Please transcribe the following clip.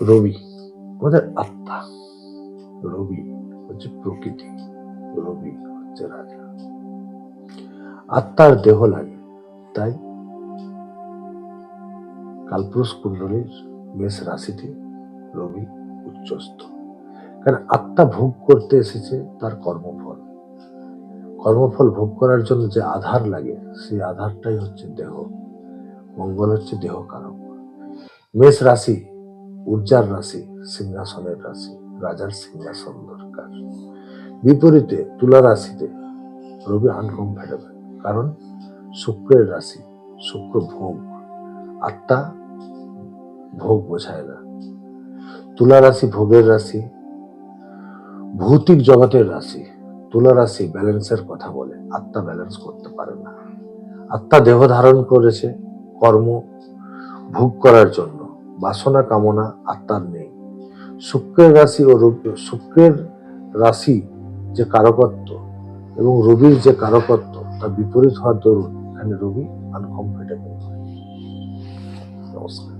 রবি আমাদের আত্মা, রবি হচ্ছে প্রকৃতি, রবি হচ্ছে রাজা। আত্মার দেহ লাগে, তাই কালপুরুষ কুণ্ডলীর মেষ রাশিতে রবি উচ্চস্থ। কারণ আত্মা ভোগ করতে এসেছে তার কর্মফল। কর্মফল ভোগ করার জন্য যে আধার লাগে, সেই আধারটাই হচ্ছে দেহ। মঙ্গল হচ্ছে দেহ কারক। মেষ রাশি ঊর্জার রাশি, সিংহাসনের রাশি, রাজার সিংহাসন দরকার। বিপরীতে তুলা রাশিতে রবি আনকমফর্টেবল, কারণ শুক্রের রাশি, শুক্র ভোগ, আত্মা ভোগ বোঝায় না। তুলা রাশি ভোগের রাশি, ভৌতিক জগতের রাশি। তুলা রাশি ব্যালেন্সের কথা বলে, আত্মা ব্যালেন্স করতে পারে না। আত্মা দেহ ধারণ করেছে কর্ম ভোগ করার জন্য, বাসনা কামনা আত্মার নেই। শুক্রের রাশি ও শুক্রের রাশি যে কারকত্ব এবং রবির যে কারকত্ব তা বিপরীত হওয়ার দরুন এখানে রবি আনকমফর্টেবল হয়। নমস্কার।